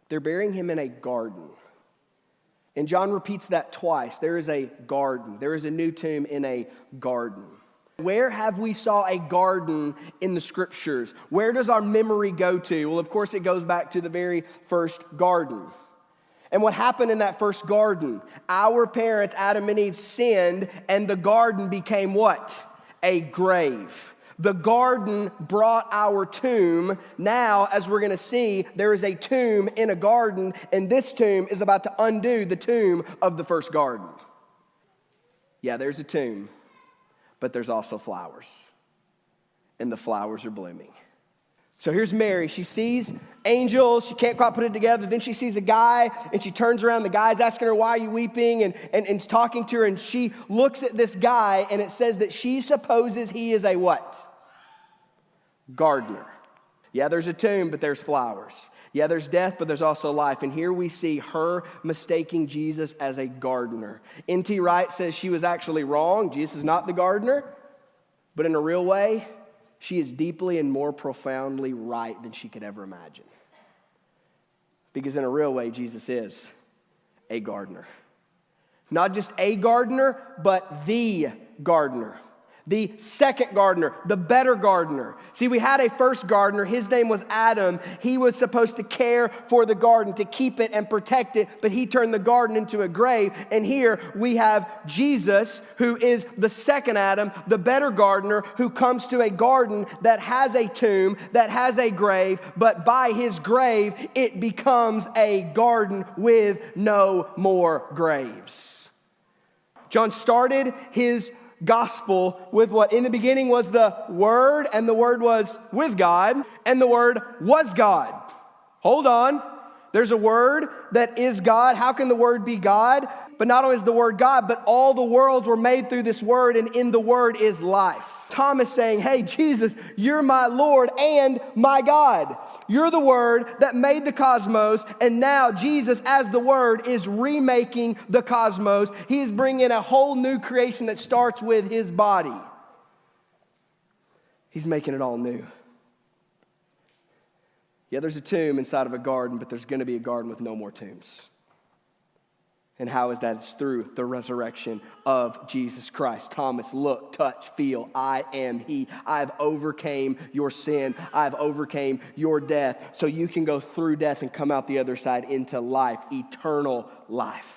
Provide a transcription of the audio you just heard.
They're burying him in a garden. And John repeats that twice. There is a garden. There is a new tomb in a garden. Where have we saw a garden in the scriptures? Where does our memory go to? Well, of course, it goes back to the very first garden. And what happened in that first garden? Our parents, Adam and Eve, sinned, and the garden became what? A grave. The garden brought our tomb. Now, as we're going to see, there is a tomb in a garden, and this tomb is about to undo the tomb of the first garden. Yeah, there's a tomb, but there's also flowers, and the flowers are blooming. So here's Mary. She sees angels. She can't quite put it together. Then she sees a guy, and she turns around. The guy's asking her, why are you weeping? And talking to her, and she looks at this guy, and it says that she supposes he is a what? Gardener. Yeah, there's a tomb, but there's flowers. Yeah, there's death, but there's also life. And here we see her mistaking Jesus as a gardener. N.T. Wright says she was actually wrong. Jesus is not the gardener. But in a real way, she is deeply and more profoundly right than she could ever imagine. Because in a real way, Jesus is a gardener. Not just a gardener, but the gardener. The second gardener, the better gardener. See, we had a first gardener. His name was Adam. He was supposed to care for the garden, to keep it and protect it, but he turned the garden into a grave. And here we have Jesus, who is the second Adam, the better gardener, who comes to a garden that has a tomb, that has a grave, but by his grave, it becomes a garden with no more graves. John started his gospel with what in the beginning was the Word, and the Word was with God, and the Word was God. Hold on. There's a Word that is God. How can the Word be God? But not only is the Word God, but all the worlds were made through this Word, and in the Word is life. Thomas saying, hey, Jesus, you're my Lord and my God. You're the Word that made the cosmos, and now Jesus, as the Word, is remaking the cosmos. He is bringing a whole new creation that starts with His body. He's making it all new. Yeah, there's a tomb inside of a garden, but there's going to be a garden with no more tombs. And how is that? It's through the resurrection of Jesus Christ. Thomas, look, touch, feel. I am He. I've overcame your sin. I've overcame your death. So you can go through death and come out the other side into life, eternal life.